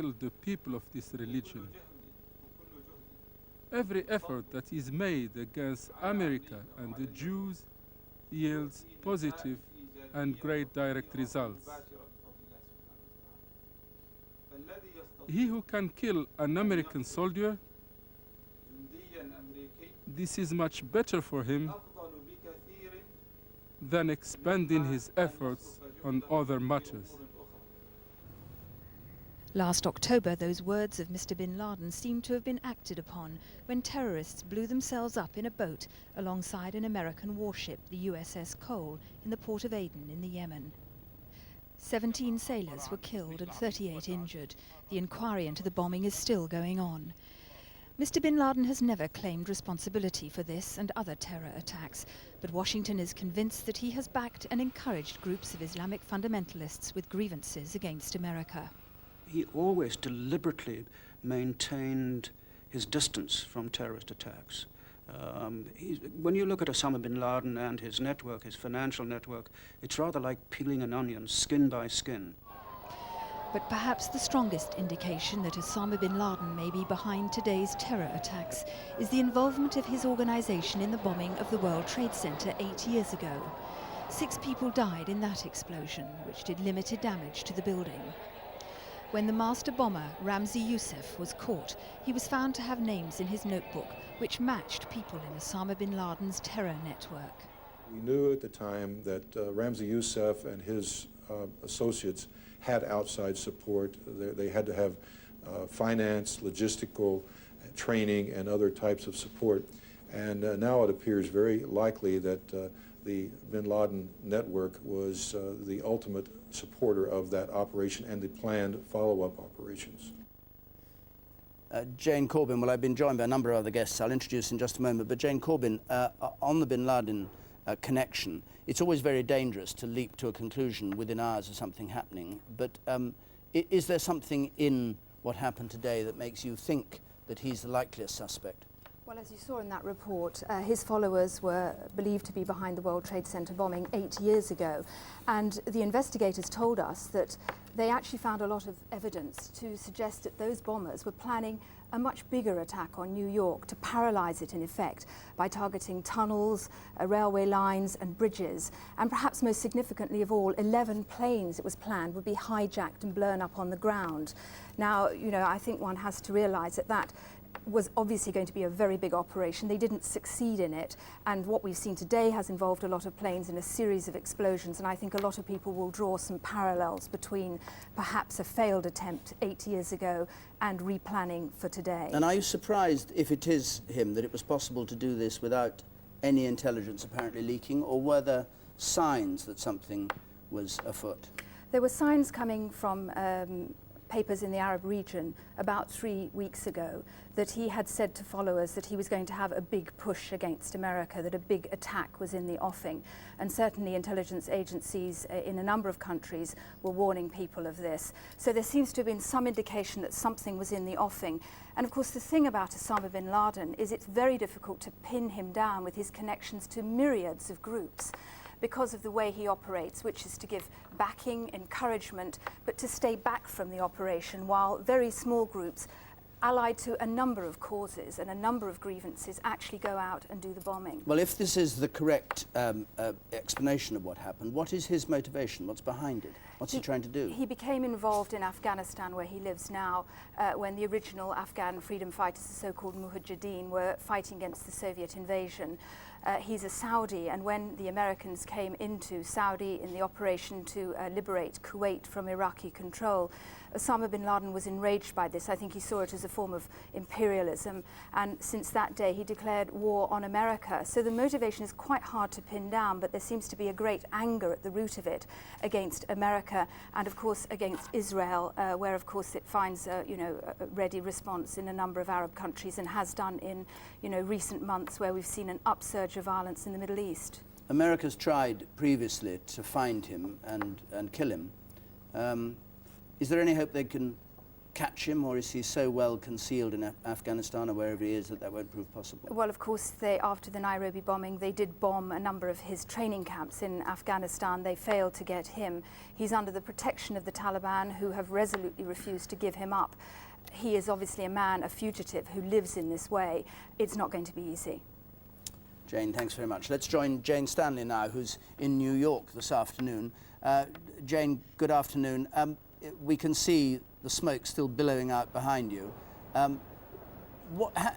the people of this religion. Every effort that is made against America and the Jews yields positive and great direct results. He who can kill an American soldier, this is much better for him than expending his efforts on other matters. Last October, those words of Mr. bin Laden seemed to have been acted upon when terrorists blew themselves up in a boat alongside an American warship, the USS Cole, in the port of Aden in the Yemen. 17 sailors were killed and 38 injured. The inquiry into the bombing is still going on. Mr. bin Laden has never claimed responsibility for this and other terror attacks, but Washington is convinced that he has backed and encouraged groups of Islamic fundamentalists with grievances against America. He always deliberately maintained his distance from terrorist attacks. When you look at Osama bin Laden and his network, his financial network, it's rather like peeling an onion, skin by skin. But perhaps the strongest indication that Osama bin Laden may be behind today's terror attacks is the involvement of his organization in the bombing of the World Trade Center 8 years ago. 6 people died in that explosion, which did limited damage to the building. When the master bomber, Ramzi Youssef, was caught, he was found to have names in his notebook which matched people in Osama bin Laden's terror network. We knew at the time that Ramzi Youssef and his associates had outside support. They had to have finance, logistical, training, and other types of support. And now it appears very likely that the bin Laden network was the ultimate supporter of that operation and the planned follow-up operations. Jane Corbin, well, I've been joined by a number of other guests I'll introduce in just a moment, but Jane Corbin, on the bin Laden connection, it's always very dangerous to leap to a conclusion within hours of something happening, but is there something in what happened today that makes you think that he's the likeliest suspect? Well, as you saw in that report, his followers were believed to be behind the World Trade Center bombing 8 years ago. And the investigators told us that they actually found a lot of evidence to suggest that those bombers were planning a much bigger attack on New York to paralyze it in effect by targeting tunnels, railway lines and bridges. And perhaps most significantly of all, 11 planes, it was planned, would be hijacked and blown up on the ground. Now, you know, I think one has to realize that that was obviously going to be a very big operation. They didn't succeed in it, and what we've seen today has involved a lot of planes in a series of explosions, and I think a lot of people will draw some parallels between perhaps a failed attempt 8 years ago and replanning for today. And are you surprised, if it is him, that it was possible to do this without any intelligence apparently leaking, or were there signs that something was afoot? There were signs coming from papers in the Arab region about 3 weeks ago that he had said to followers that he was going to have a big push against America, that a big attack was in the offing. And certainly intelligence agencies in a number of countries were warning people of this. So there seems to have been some indication that something was in the offing. And of course the thing about Osama bin Laden is it's very difficult to pin him down with his connections to myriads of groups, because of the way he operates, which is to give backing, encouragement, but to stay back from the operation, while very small groups allied to a number of causes and a number of grievances actually go out and do the bombing. Well, if this is the correct explanation of what happened, what is his motivation? What's behind it? What's he trying to do? He became involved in Afghanistan, where he lives now, when the original Afghan freedom fighters, the so-called Mujahideen, were fighting against the Soviet invasion. He's a Saudi, and when the Americans came into Saudi in the operation to liberate Kuwait from Iraqi control, Osama bin Laden was enraged by this. I think he saw it as a form of imperialism, and since that day he declared war on America. So the motivation is quite hard to pin down, but there seems to be a great anger at the root of it against America and of course against Israel, where of course it finds a ready response in a number of Arab countries, and has done in recent months, where we've seen an upsurge of violence in the Middle East. America's tried previously to find him and kill him. Is there any hope they can catch him, or is he so well concealed in Afghanistan or wherever he is that won't prove possible? Well, of course, after the Nairobi bombing, they did bomb a number of his training camps in Afghanistan. They failed to get him. He's under the protection of the Taliban, who have resolutely refused to give him up. He is obviously a man, a fugitive, who lives in this way. It's not going to be easy. Jane, thanks very much. Let's join Jane Stanley now, who's in New York this afternoon. Jane, good afternoon. We can see the smoke still billowing out behind you.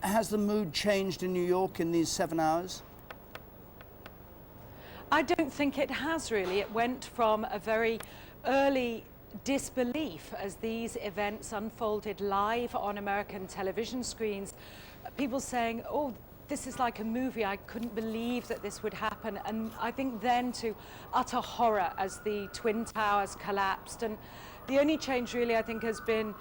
Has the mood changed in New York in these 7 hours? I don't think it has really. It went from a very early disbelief as these events unfolded live on American television screens. People saying, oh, this is like a movie. I couldn't believe that this would happen. And I think then to utter horror as the Twin Towers collapsed. And the only change really, I think, has been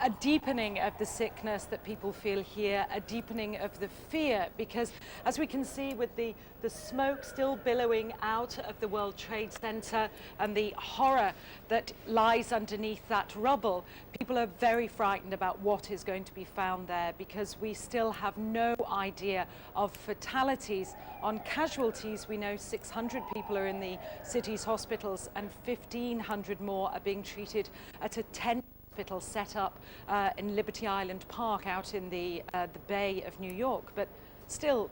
a deepening of the sickness that people feel here, a deepening of the fear, because as we can see with the smoke still billowing out of the World Trade Center and the horror that lies underneath that rubble, people are very frightened about what is going to be found there, because we still have no idea of fatalities. On casualties, we know 600 people are in the city's hospitals and 1,500 more are being treated at a tent hospital set up in Liberty Island Park out in the Bay of New York. But still,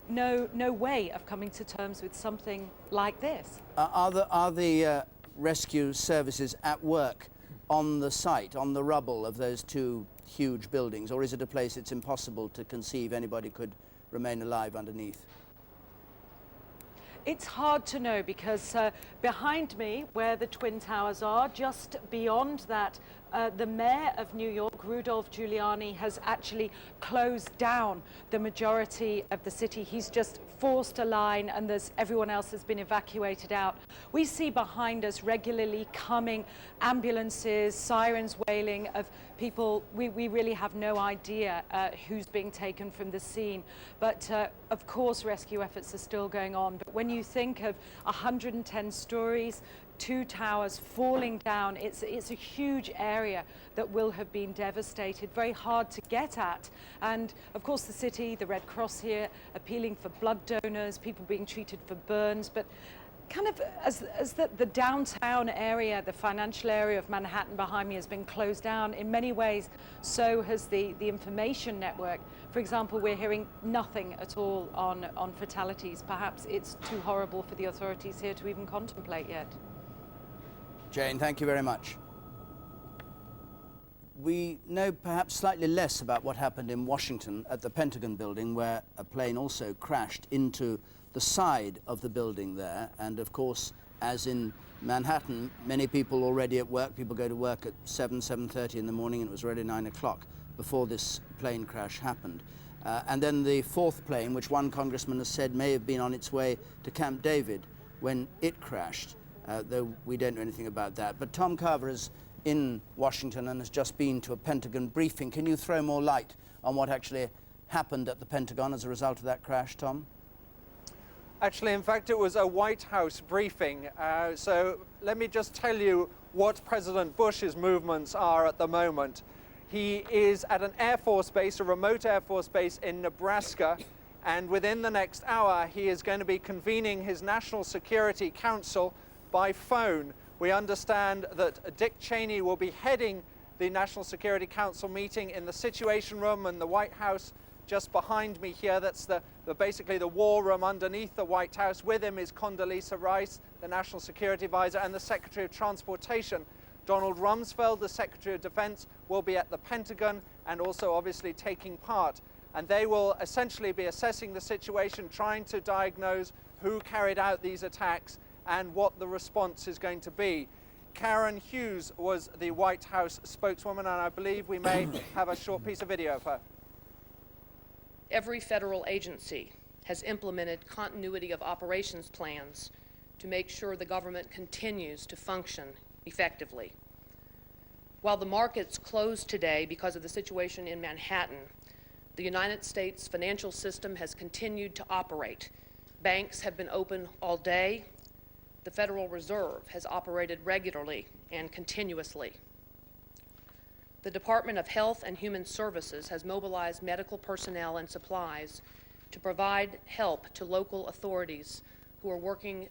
no way of coming to terms with something like this. Are the rescue services at work on the site, on the rubble of those two huge buildings, or is it a place it's impossible to conceive anybody could remain alive underneath? It's hard to know, because behind me, where the Twin Towers are, just beyond that, the mayor of New York, Rudolph Giuliani, has actually closed down the majority of the city. He's just forced a line, and everyone else has been evacuated out. We see behind us regularly coming ambulances, sirens wailing of people. We really have no idea who's being taken from the scene. But of course, rescue efforts are still going on. But when you think of 110 stories, 2 towers falling down, it's a huge area that will have been devastated, very hard to get at. And of course the city, the Red Cross here, appealing for blood donors, people being treated for burns. But kind of as the downtown area, the financial area of Manhattan behind me has been closed down, in many ways so has the information network. For example, we're hearing nothing at all on fatalities. Perhaps it's too horrible for the authorities here to even contemplate yet. Jane, thank you very much. We know perhaps slightly less about what happened in Washington at the Pentagon building, where a plane also crashed into the side of the building there. And of course, as in Manhattan, many people already at work. People go to work at 7:30 in the morning, and it was already 9 o'clock before this plane crash happened. And then the fourth plane, which one congressman has said may have been on its way to Camp David when it crashed, though we don't know anything about that. But Tom Carver is in Washington and has just been to a Pentagon briefing. Can you throw more light on what actually happened at the Pentagon as a result of that crash, Tom? Actually, in fact, it was a White House briefing. So let me just tell you what President Bush's movements are at the moment. He is at an Air Force base, a remote Air Force base in Nebraska, and within the next hour, he is going to be convening his National Security Council by phone. We understand that Dick Cheney will be heading the National Security Council meeting in the Situation Room in the White House just behind me here. That's basically the war room underneath the White House. With him is Condoleezza Rice, the National Security Advisor, and the Secretary of Transportation. Donald Rumsfeld, the Secretary of Defense, will be at the Pentagon and also obviously taking part. And they will essentially be assessing the situation, trying to diagnose who carried out these attacks and what the response is going to be. Karen Hughes was the White House spokeswoman, and I believe we may have a short piece of video of her. Every federal agency has implemented continuity of operations plans to make sure the government continues to function effectively. While the markets closed today because of the situation in Manhattan, the United States financial system has continued to operate. Banks have been open all day. The Federal Reserve has operated regularly and continuously. The Department of Health and Human Services has mobilized medical personnel and supplies to provide help to local authorities who are working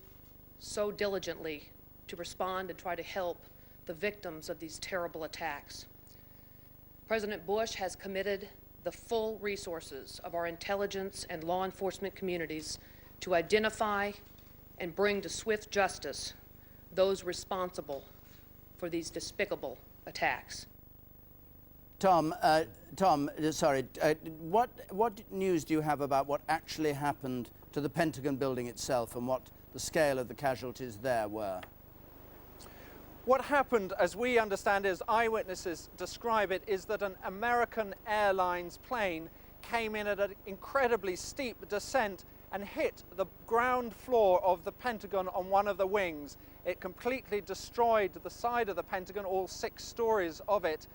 so diligently to respond and try to help the victims of these terrible attacks. President Bush has committed the full resources of our intelligence and law enforcement communities to identify and bring to swift justice those responsible for these despicable attacks. Tom, what news do you have about what actually happened to the Pentagon building itself and what the scale of the casualties there were? What happened, as we understand, as eyewitnesses describe it, is that an American Airlines plane came in at an incredibly steep descent and hit the ground floor of the Pentagon on one of the wings. It completely destroyed the side of the Pentagon, all 6 stories of it,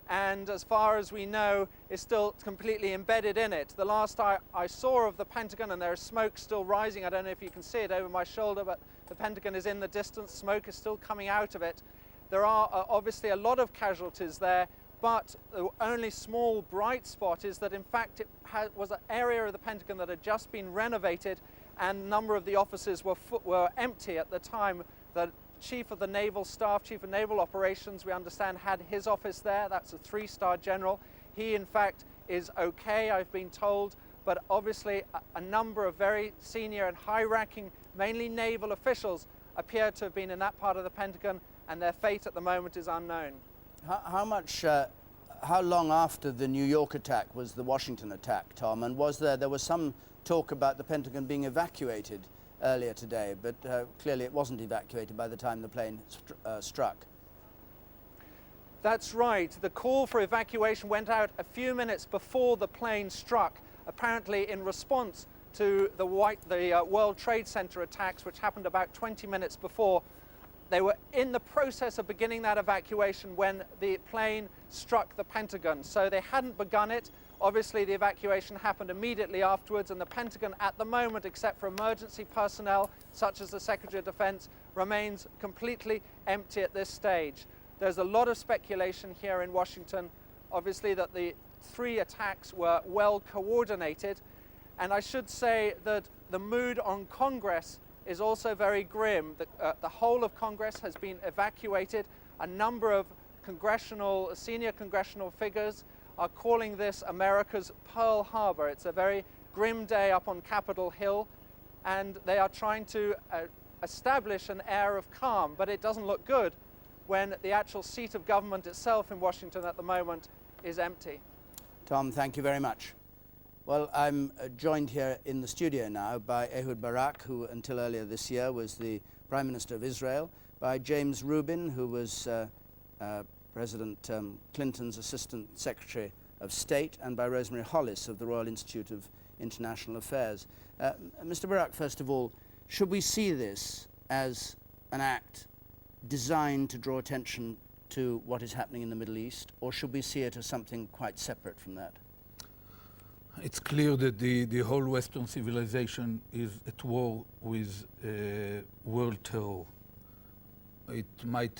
and as far as we know, is still completely embedded in it. The last I saw of the Pentagon, and there is smoke still rising, I don't know if you can see it over my shoulder, but the Pentagon is in the distance, smoke is still coming out of it. There are obviously a lot of casualties there, but the only small bright spot is that in fact it was an area of the Pentagon that had just been renovated, and a number of the offices were empty at the time. The Chief of the Naval Staff, Chief of Naval Operations, we understand, had his office there. That's a 3-star general. He, in fact, is okay, I've been told, but obviously a number of very senior and high-ranking, mainly naval officials, appear to have been in that part of the Pentagon, and their fate at the moment is unknown. How long after the New York attack was the Washington attack, Tom? And there was some talk about the Pentagon being evacuated earlier today, but clearly it wasn't evacuated by the time the plane struck. That's right. The call for evacuation went out a few minutes before the plane struck, apparently in response to the World Trade Center attacks, which happened about 20 minutes before. They were in the process of beginning that evacuation when the plane struck the Pentagon, so they hadn't begun it. Obviously, the evacuation happened immediately afterwards, and the Pentagon at the moment, except for emergency personnel, such as the Secretary of Defense, remains completely empty at this stage. There's a lot of speculation here in Washington, obviously, that the 3 attacks were well coordinated, and I should say that the mood on Congress is also very grim. The whole of Congress has been evacuated. A number of senior congressional figures are calling this America's Pearl Harbor. It's a very grim day up on Capitol Hill, and they are trying to establish an air of calm, but it doesn't look good when the actual seat of government itself in Washington at the moment is empty. Tom, thank you very much. Well, I'm joined here in the studio now by Ehud Barak, who until earlier this year was the Prime Minister of Israel, by James Rubin, who was President Clinton's Assistant Secretary of State, and by Rosemary Hollis of the Royal Institute of International Affairs. Mr. Barak, first of all, should we see this as an act designed to draw attention to what is happening in the Middle East, or should we see it as something quite separate from that? It's clear that the whole Western civilization is at war with world terror. It might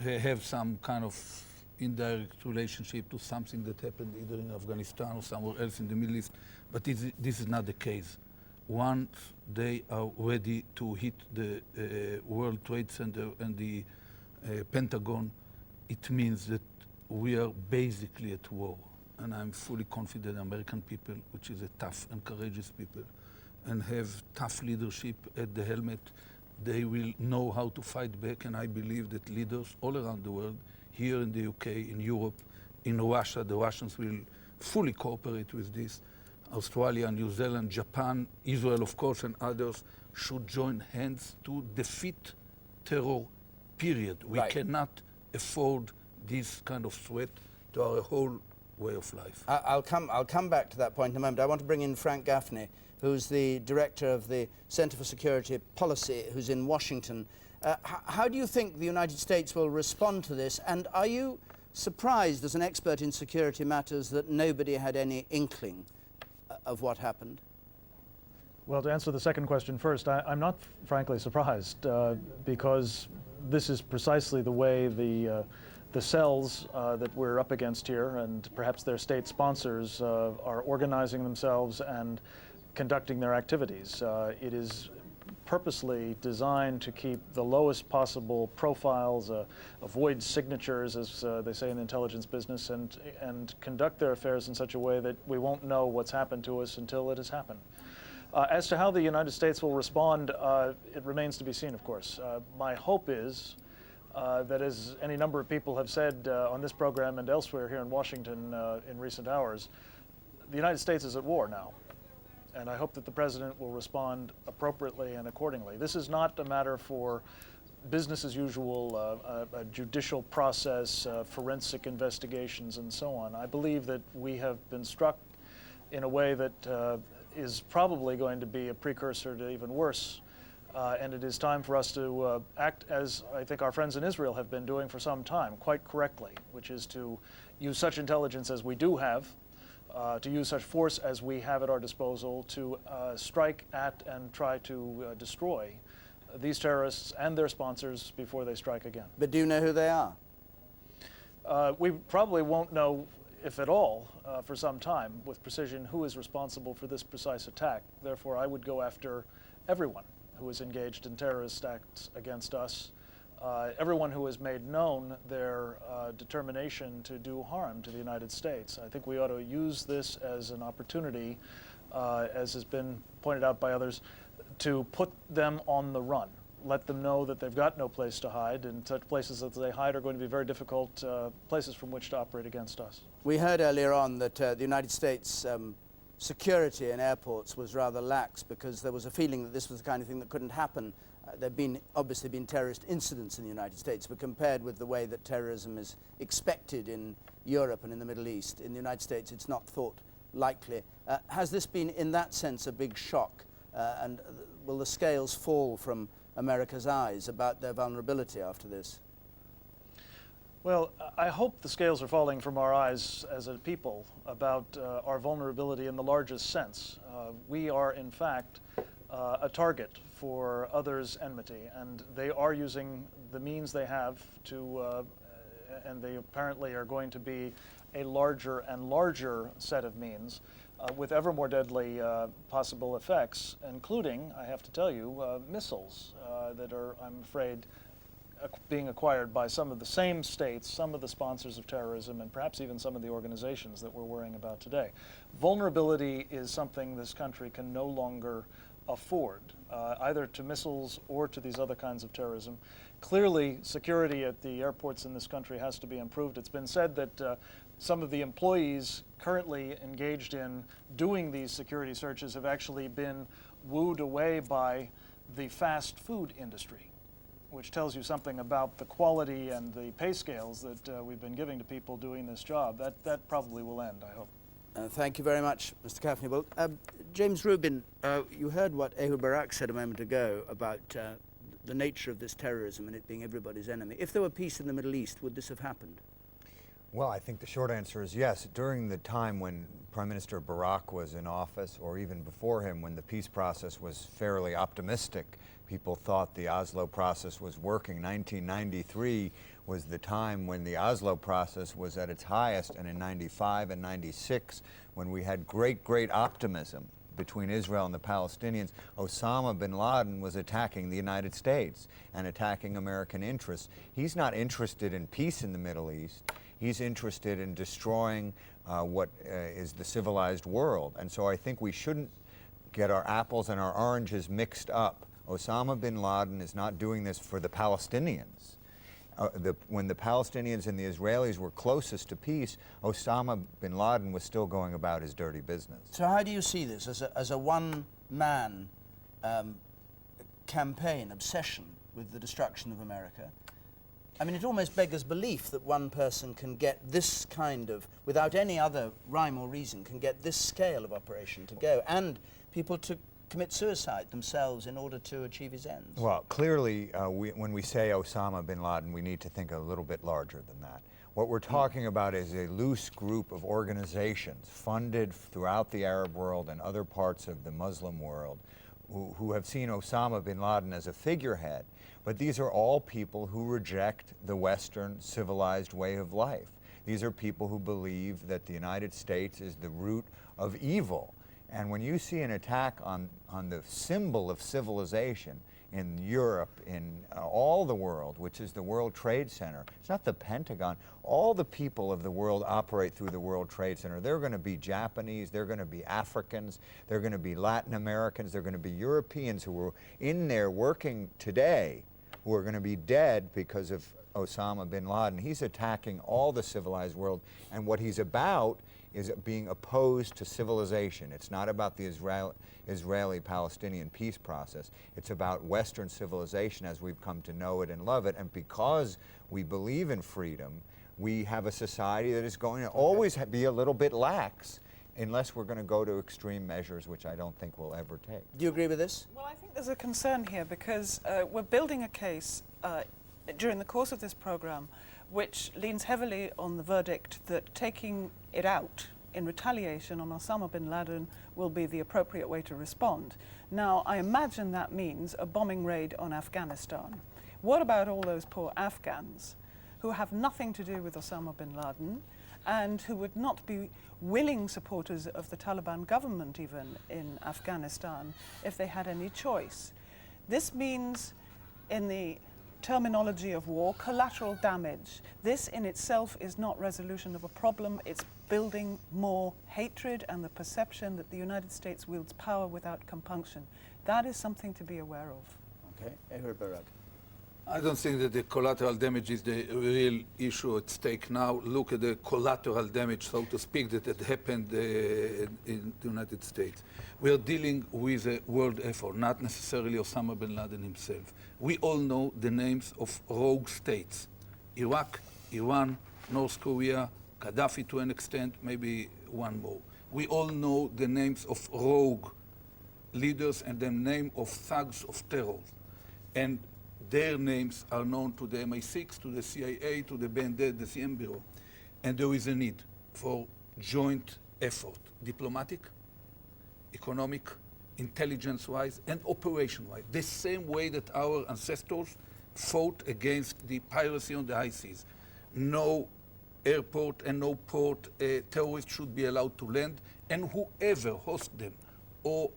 have some kind of indirect relationship to something that happened either in Afghanistan or somewhere else in the Middle East, but this is not the case. Once they are ready to hit the World Trade Center and the Pentagon, it means that we are basically at war. And I'm fully confident American people, which is a tough and courageous people, and have tough leadership at the helmet, they will know how to fight back, and I believe that leaders all around the world, here in the UK, in Europe, in Russia, the Russians will fully cooperate with this. Australia, New Zealand, Japan, Israel, of course, and others should join hands to defeat terror, period. We cannot afford this kind of threat to our whole way of life. I'll come back to that point in a moment. I want to bring in Frank Gaffney, who's the director of the Center for Security Policy, who's in Washington. How do you think the United States will respond to this? And are you surprised, as an expert in security matters, that nobody had any inkling of what happened? Well, to answer the second question first, I'm not frankly surprised because this is precisely the way the the cells that we're up against here, and perhaps their state sponsors, are organizing themselves and conducting their activities. It is purposely designed to keep the lowest possible profiles, avoid signatures, as they say in the intelligence business, and conduct their affairs in such a way that we won't know what's happened to us until it has happened. As to how the United States will respond, it remains to be seen, of course. My hope is that, as any number of people have said on this program and elsewhere here in Washington in recent hours, the United States is at war now. And I hope that the President will respond appropriately and accordingly. This is not a matter for business as usual, a judicial process, forensic investigations, and so on. I believe that we have been struck in a way that is probably going to be a precursor to even worse. And it is time for us to act as I think our friends in Israel have been doing for some time, quite correctly, which is to use such intelligence as we do have, to use such force as we have at our disposal to strike at and try to destroy these terrorists and their sponsors before they strike again. But do you know who they are? We probably won't know, if at all, for some time with precision who is responsible for this precise attack. Therefore, I would go after everyone who is engaged in terrorist acts against us, everyone who has made known their determination to do harm to the United States. I think we ought to use this as an opportunity, as has been pointed out by others, to put them on the run. Let them know that they've got no place to hide, and such places that they hide are going to be very difficult places from which to operate against us. We heard earlier on that the United States security in airports was rather lax because there was a feeling that this was the kind of thing that couldn't happen. There have obviously been terrorist incidents in the United States, but compared with the way that terrorism is expected in Europe and in the Middle East, in the United States it's not thought likely. Has this been, in that sense, a big shock? And will the scales fall from America's eyes about their vulnerability after this? Well, I hope the scales are falling from our eyes as a people about our vulnerability in the largest sense. We are, in fact, a target for others' enmity, and they are using the means they have to, and they apparently are going to be a larger and larger set of means with ever more deadly possible effects, including, I have to tell you, missiles that are, I'm afraid, being acquired by some of the same states, some of the sponsors of terrorism, and perhaps even some of the organizations that we're worrying about today. Vulnerability is something this country can no longer afford, either to missiles or to these other kinds of terrorism. Clearly, security at the airports in this country has to be improved. It's been said that some of the employees currently engaged in doing these security searches have actually been wooed away by the fast food industry, which tells you something about the quality and the pay scales that we've been giving to people doing this job. That probably will end, I hope. Thank you very much, Mr. Cafney. Well, James Rubin, you heard what Ehud Barak said a moment ago about the nature of this terrorism and it being everybody's enemy. If there were peace in the Middle East, would this have happened? Well, I think the short answer is yes. During the time when Prime Minister Barak was in office, or even before him, when the peace process was fairly optimistic, people thought the Oslo process was working. 1993 was the time when the Oslo process was at its highest, and in 95 and 96, when we had great optimism between Israel and the Palestinians, Osama bin Laden was attacking the United States and attacking American interests. He's not interested in peace in the Middle East. He's interested in destroying what is the civilized world. And so I think we shouldn't get our apples and our oranges mixed up. Osama bin Laden is not doing this for the Palestinians. When the Palestinians and the Israelis were closest to peace, Osama bin Laden was still going about his dirty business. So how do you see this as a one-man campaign, obsession with the destruction of America? I mean, it almost beggars belief that one person can get this kind of, without any other rhyme or reason, can get this scale of operation to go, and people to commit suicide themselves in order to achieve his ends. Well, clearly, when we say Osama bin Laden, we need to think a little bit larger than that. What we're talking about is a loose group of organizations funded throughout the Arab world and other parts of the Muslim world who have seen Osama bin Laden as a figurehead, but these are all people who reject the Western civilized way of life. These are people who believe that the United States is the root of evil. And when you see an attack on the symbol of civilization in Europe, in all the world, which is the World Trade Center, it's not the Pentagon. All the people of the world operate through the World Trade Center. They're going to be Japanese, they're going to be Africans, they're going to be Latin Americans, they're going to be Europeans who are in there working today, who are going to be dead because of Osama bin Laden. He's attacking all the civilized world, and what he's about is being opposed to civilization. It's not about the Israeli-Palestinian peace process. It's about Western civilization as we've come to know it and love it, and because we believe in freedom, we have a society that is going to always be a little bit lax unless we're going to go to extreme measures, which I don't think we'll ever take. Do you agree with this? Well, I think there's a concern here because we're building a case during the course of this program which leans heavily on the verdict that taking it out in retaliation on Osama bin Laden will be the appropriate way to respond. Now, I imagine that means a bombing raid on Afghanistan. What about all those poor Afghans who have nothing to do with Osama bin Laden and who would not be willing supporters of the Taliban government even in Afghanistan if they had any choice? This means, in the terminology of war, collateral damage. This in itself is not resolution of a problem, it's building more hatred and the perception that the United States wields power without compunction. That is something to be aware of. Okay, Ehud Barak. I don't think that the collateral damage is the real issue at stake now. Look at the collateral damage, so to speak, that had happened in the United States. We are dealing with a world effort, not necessarily Osama bin Laden himself. We all know the names of rogue states: Iraq, Iran, North Korea, Gaddafi to an extent, maybe one more. We all know the names of rogue leaders and the name of thugs of terror. And their names are known to the MI6, to the CIA, to the BND, the CM Bureau. And there is a need for joint effort, diplomatic, economic, intelligence-wise, and operation-wise. The same way that our ancestors fought against the piracy on the high seas. No airport and no port terrorists should be allowed to land, and whoever hosts them or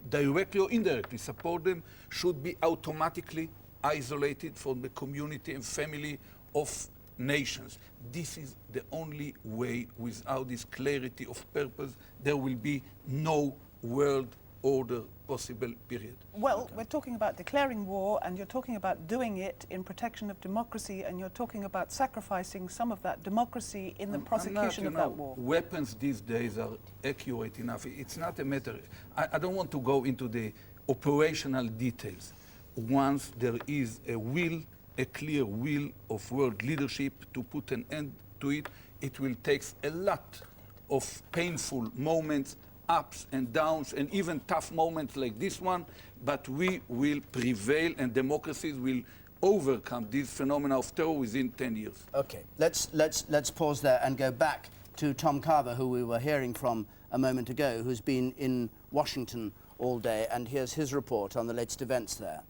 directly or indirectly support them should be automatically isolated from the community and family of nations. This is the only way. Without this clarity of purpose, there will be no world order possible, period. Well, we're talking about declaring war, and you're talking about doing it in protection of democracy, and you're talking about sacrificing some of that democracy in the prosecution of that war. Weapons these days are accurate enough. It's not a matter. I don't want to go into the operational details. Once there is a will, a clear will of world leadership to put an end to it, it will take a lot of painful moments, ups and downs, and even tough moments like this one, but we will prevail and democracies will overcome this phenomena of terror within 10 years. Okay, let's pause there and go back to Tom Carver, who we were hearing from a moment ago, who's been in Washington all day, and here's his report on the latest events there.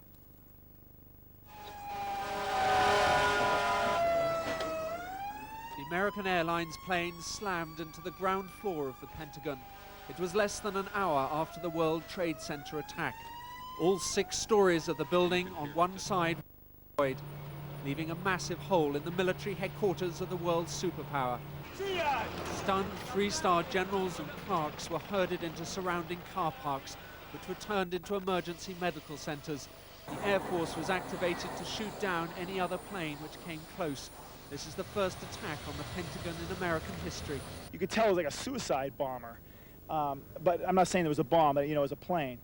The American Airlines plane slammed into the ground floor of the Pentagon. It was less than an hour after the World Trade Center attack. All 6 stories of the building on one side were destroyed, leaving a massive hole in the military headquarters of the world's superpower. Stunned 3-star generals and clerks were herded into surrounding car parks, which were turned into emergency medical centers. The Air Force was activated to shoot down any other plane which came close. This is the first attack on the Pentagon in American history. You could tell it was like a suicide bomber. But I'm not saying there was a bomb, but, you know, it was a plane.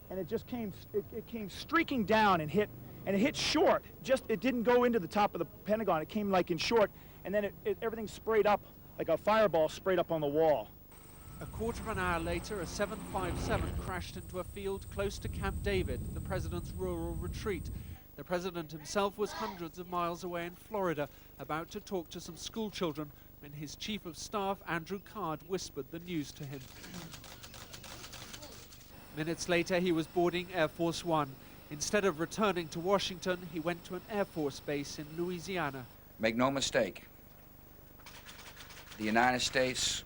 And it just came, it came streaking down and it hit short. It didn't go into the top of the Pentagon. It came like in short, and then everything sprayed up, like a fireball sprayed up on the wall. A quarter of an hour later, a 757 crashed into a field close to Camp David, the president's rural retreat. The president himself was hundreds of miles away in Florida, about to talk to some school children, when his chief of staff, Andrew Card, whispered the news to him. Minutes later, he was boarding Air Force One. Instead of returning to Washington, he went to an Air Force base in Louisiana. Make no mistake, the United States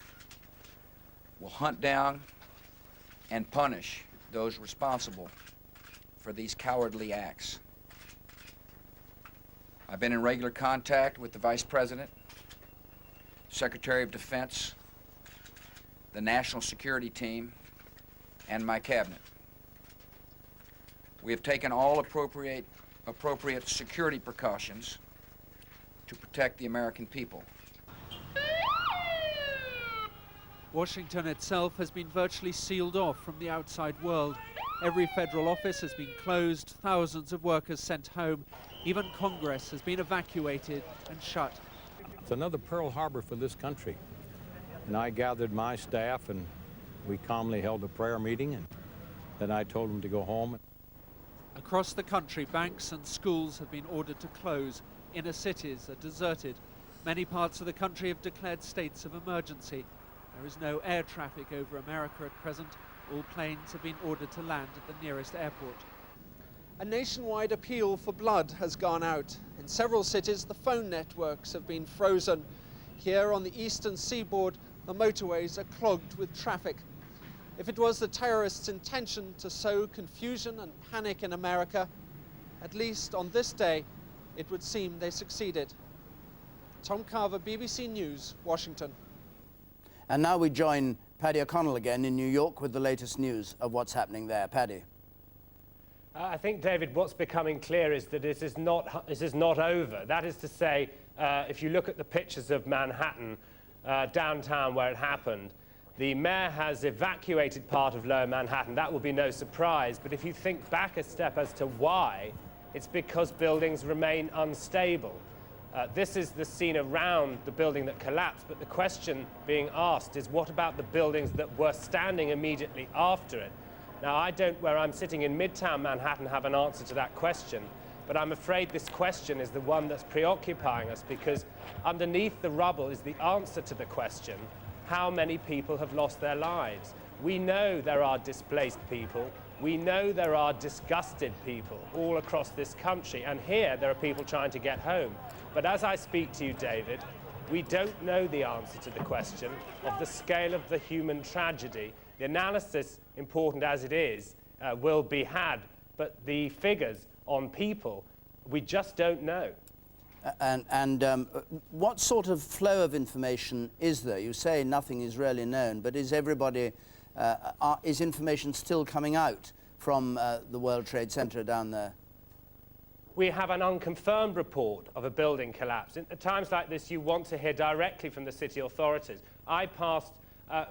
will hunt down and punish those responsible for these cowardly acts. I've been in regular contact with the Vice President, Secretary of Defense, the National Security Team, and my cabinet. We have taken all appropriate security precautions to protect the American people. Washington itself has been virtually sealed off from the outside world. Every federal office has been closed, thousands of workers sent home. Even Congress has been evacuated and shut. It's another Pearl Harbor for this country. And I gathered my staff and we calmly held a prayer meeting, and then I told them to go home. Across the country, banks and schools have been ordered to close. Inner cities are deserted. Many parts of the country have declared states of emergency. There is no air traffic over America at present. All planes have been ordered to land at the nearest airport. A nationwide appeal for blood has gone out. In several cities, the phone networks have been frozen. Here on the eastern seaboard, the motorways are clogged with traffic. If it was the terrorists' intention to sow confusion and panic in America, at least on this day, it would seem they succeeded. Tom Carver, BBC News, Washington. And now we join Paddy O'Connell again in New York with the latest news of what's happening there. Paddy. I think, David, what's becoming clear is that this is not over. That is to say, if you look at the pictures of Manhattan, downtown where it happened, the mayor has evacuated part of Lower Manhattan. That will be no surprise. But if you think back a step as to why, it's because buildings remain unstable. This is the scene around the building that collapsed, but the question being asked is, what about the buildings that were standing immediately after it? Now, I don't, where I'm sitting in Midtown Manhattan, have an answer to that question, but I'm afraid this question is the one that's preoccupying us, because underneath the rubble is the answer to the question, how many people have lost their lives? We know there are displaced people. We know there are disgusted people all across this country, and here there are people trying to get home. But as I speak to you, David, we don't know the answer to the question of the scale of the human tragedy. The analysis, important as it is, will be had, but the figures on people, we just don't know. What sort of flow of information is there? You say nothing is really known, but is is information still coming out from the World Trade Center down there? We have an unconfirmed report of a building collapse. At times like this, you want to hear directly from the city authorities. I passed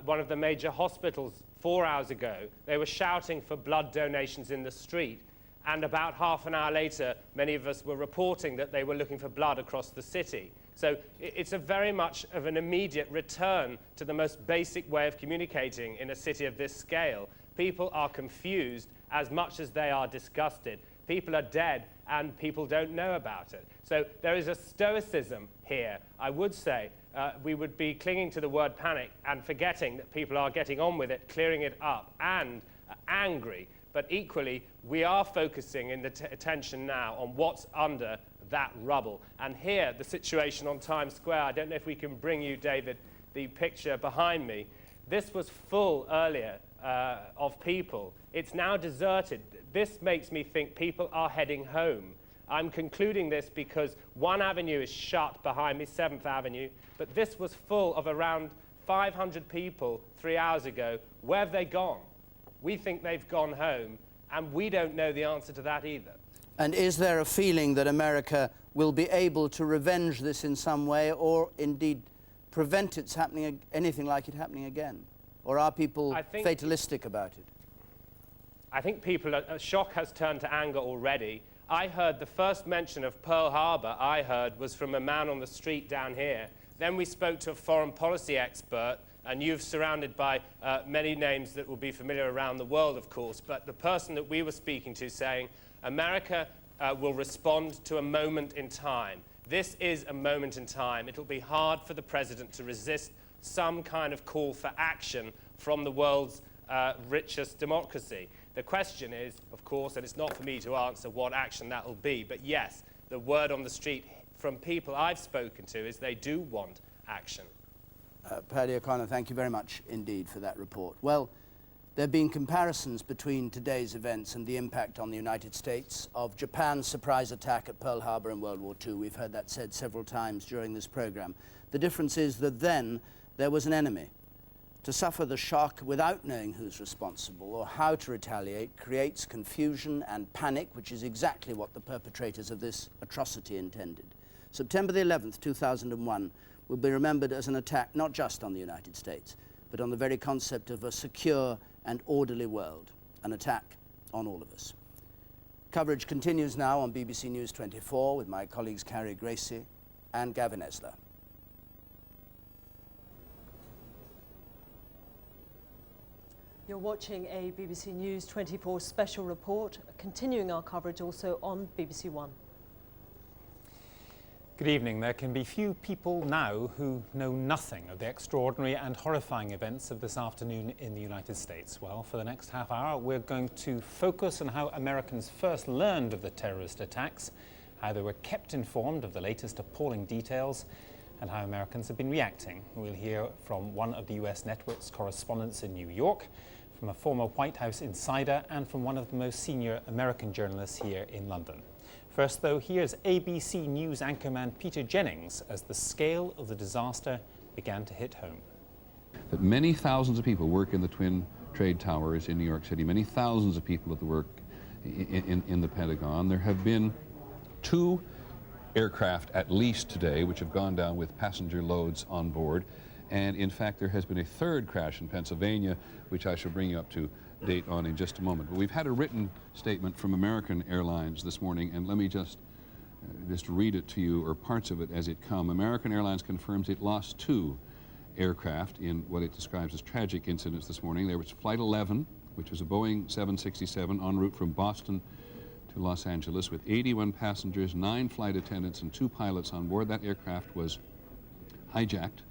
one of the major hospitals 4 hours ago. They were shouting for blood donations in the street. And about half an hour later, many of us were reporting that they were looking for blood across the city. So it's a very much of an immediate return to the most basic way of communicating in a city of this scale. People are confused as much as they are disgusted. People are dead and people don't know about it. So there is a stoicism here. I would say we would be clinging to the word panic and forgetting that people are getting on with it, clearing it up, and angry. But equally, we are focusing in the attention now on what's under that rubble. And here, the situation on Times Square, I don't know if we can bring you, David, the picture behind me. This was full earlier of people. It's now deserted. This makes me think people are heading home. I'm concluding this because one avenue is shut behind me, 7th Avenue, but this was full of around 500 people 3 hours ago. Where have they gone? We think they've gone home, and we don't know the answer to that either. And is there a feeling that America will be able to revenge this in some way, or indeed prevent its happening, anything like it happening again? Or are people fatalistic about it? I think shock has turned to anger already. I heard the first mention of Pearl Harbor was from a man on the street down here. Then we spoke to a foreign policy expert, and you've surrounded by many names that will be familiar around the world, of course, but the person that we were speaking to saying, America will respond to a moment in time. This is a moment in time. It'll be hard for the president to resist some kind of call for action from the world's richest democracy. The question is, of course, and it's not for me to answer what action that will be, but yes, the word on the street from people I've spoken to is they do want action. Paddy O'Connor, thank you very much indeed for that report. Well, there have been comparisons between today's events and the impact on the United States of Japan's surprise attack at Pearl Harbor in World War II. We've heard that said several times during this program. The difference is that then there was an enemy. To suffer the shock without knowing who's responsible or how to retaliate creates confusion and panic, which is exactly what the perpetrators of this atrocity intended. September the 11th, 2001, will be remembered as an attack not just on the United States, but on the very concept of a secure and orderly world, an attack on all of us. Coverage continues now on BBC News 24 with my colleagues Carrie Gracie and Gavin Esler. You're watching a BBC News 24 special report, continuing our coverage also on BBC1. Good evening. There can be few people now who know nothing of the extraordinary and horrifying events of this afternoon in the United States. Well, for the next half hour, we're going to focus on how Americans first learned of the terrorist attacks, how they were kept informed of the latest appalling details, and how Americans have been reacting. We'll hear from one of the US network's correspondents in New York, from a former White House insider, and from one of the most senior American journalists here in London. First, though, here's ABC News anchorman Peter Jennings as the scale of the disaster began to hit home. That many thousands of people work in the Twin Trade Towers in New York City, many thousands of people at the work in the Pentagon. There have been 2 aircraft at least today which have gone down with passenger loads on board. And in fact, there has been a 3rd crash in Pennsylvania, which I shall bring you up to date on in just a moment. But we've had a written statement from American Airlines this morning, and let me just read it to you, or parts of it as it come. American Airlines confirms it lost 2 aircraft in what it describes as tragic incidents this morning. There was Flight 11, which was a Boeing 767 en route from Boston to Los Angeles with 81 passengers, 9 flight attendants, and 2 pilots on board. That aircraft was hijacked,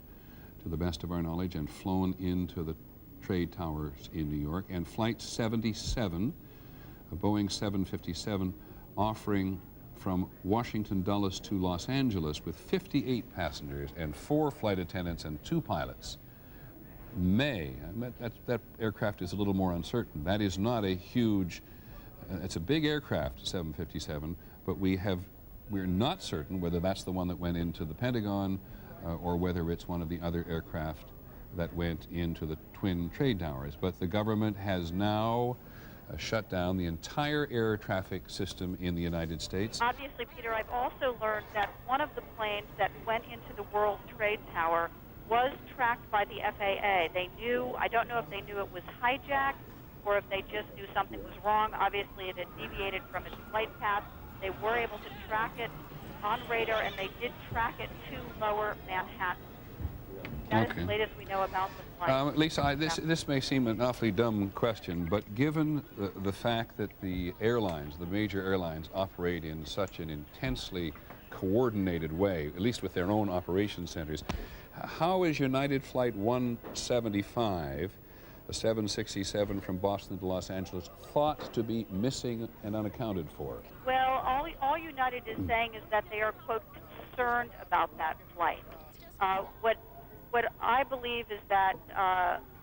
to the best of our knowledge, and flown into the trade towers in New York. And Flight 77, a Boeing 757, offering from Washington Dulles to Los Angeles with 58 passengers and 4 flight attendants and 2 pilots. That aircraft is a little more uncertain. That is not a huge, it's a big aircraft, 757, but we're not certain whether that's the one that went into the Pentagon or whether it's one of the other aircraft that went into the Twin Trade Towers. But the government has now shut down the entire air traffic system in the United States. Obviously, Peter, I've also learned that one of the planes that went into the World Trade Tower was tracked by the FAA. They knew, I don't know if they knew it was hijacked or if they just knew something was wrong. Obviously, it had deviated from its flight path. They were able to track it on radar, and they did track it to Lower Manhattan. That is the latest we know about the flight. Lisa, this may seem an awfully dumb question, but given the fact that the airlines, the major airlines, operate in such an intensely coordinated way, at least with their own operation centers, how is United Flight 175, a 767 from Boston to Los Angeles, thought to be missing and unaccounted for? Well, all United is saying is that they are, quote, concerned about that flight. What I believe is that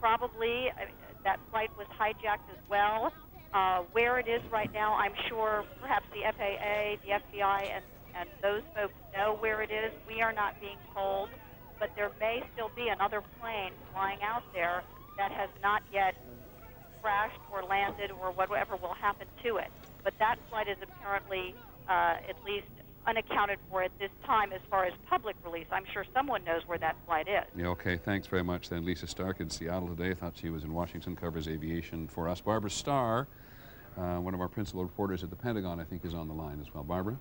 probably that flight was hijacked as well. Where it is right now, I'm sure perhaps the FAA, the FBI, and those folks know where it is. We are not being told, but there may still be another plane flying out there that has not yet crashed or landed or whatever will happen to it. But that flight is apparently at least unaccounted for at this time as far as public release. I'm sure someone knows where that flight is. Yeah, okay, thanks very much then. Lisa Stark in Seattle today. Thought she was in Washington, covers aviation for us. Barbara Starr, one of our principal reporters at the Pentagon, I think is on the line as well. Barbara?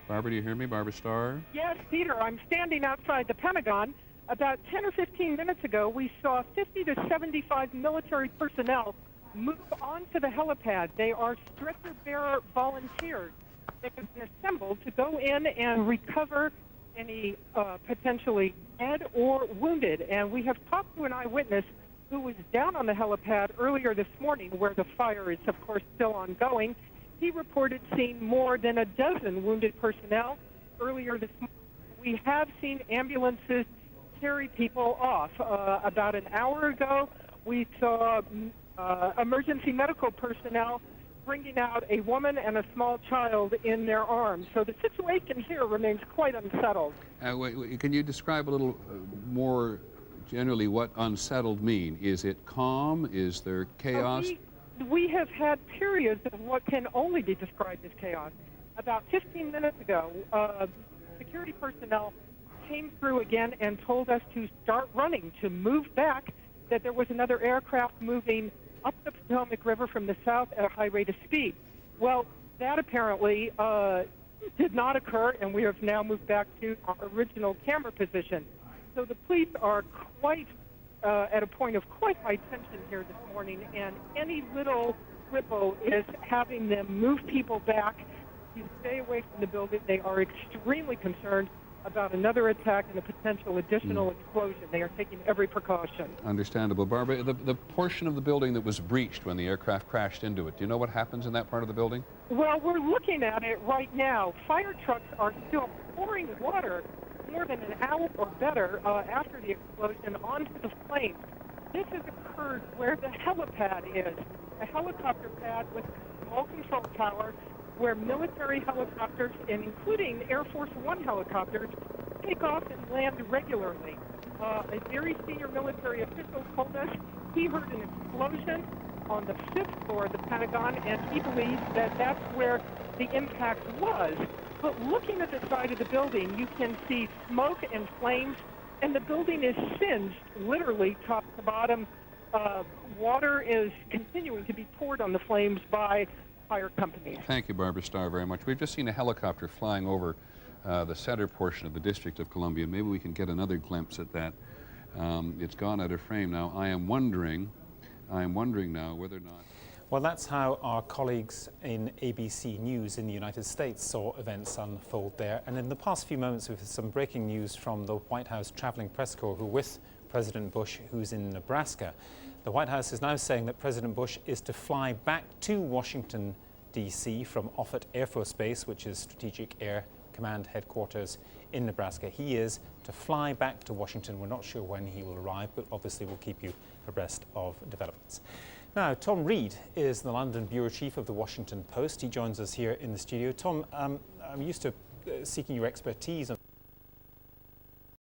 Barbara, do you hear me? Barbara Starr? Yes, Peter, I'm standing outside the Pentagon. About 10 or 15 minutes ago, we saw 50 to 75 military personnel move onto the helipad. They are stretcher-bearer volunteers. They have been assembled to go in and recover any potentially dead or wounded. And we have talked to an eyewitness who was down on the helipad earlier this morning, where the fire is, of course, still ongoing. He reported seeing more than a dozen wounded personnel earlier this morning. We have seen ambulances carry people off. About an hour ago, we saw emergency medical personnel bringing out a woman and a small child in their arms. So the situation here remains quite unsettled. Can you describe a little more generally what unsettled mean? Is it calm? Is there chaos? We have had periods of what can only be described as chaos. About 15 minutes ago, security personnel came through again and told us to start running, to move back, that there was another aircraft moving up the Potomac River from the south at a high rate of speed. Well, that apparently did not occur, and we have now moved back to our original camera position. So the police are quite at a point of quite high tension here this morning, and any little ripple is having them move people back to stay away from the building. They are extremely concerned about another attack and a potential additional explosion. They are taking every precaution. Understandable. Barbara, the portion of the building that was breached when the aircraft crashed into it, do you know what happens in that part of the building? Well, we're looking at it right now. Fire trucks are still pouring water more than an hour or better after the explosion onto the flames. This has occurred where the helipad is, a helicopter pad with a small control tower where military helicopters, and including Air Force One helicopters, take off and land regularly. A very senior military official told us he heard an explosion on the 5th floor of the Pentagon, and he believes that that's where the impact was. But looking at the side of the building, you can see smoke and flames, and the building is singed, literally top to bottom. Water is continuing to be poured on the flames by fire companies. Thank you, Barbara Starr, very much. We've just seen a helicopter flying over the center portion of the District of Columbia. Maybe we can get another glimpse at that. It's gone out of frame now. I am wondering now whether or not... Well, that's how our colleagues in ABC News in the United States saw events unfold there. And in the past few moments, we've had some breaking news from the White House traveling press corps who with President Bush, who's in Nebraska. The White House is now saying that President Bush is to fly back to Washington, D.C. from Offutt Air Force Base, which is Strategic Air Command headquarters in Nebraska. He is to fly back to Washington. We're not sure when he will arrive, but obviously we'll keep you abreast of developments. Now, Tom Reed is the London Bureau Chief of the Washington Post. He joins us here in the studio. Tom, I'm used to seeking your expertise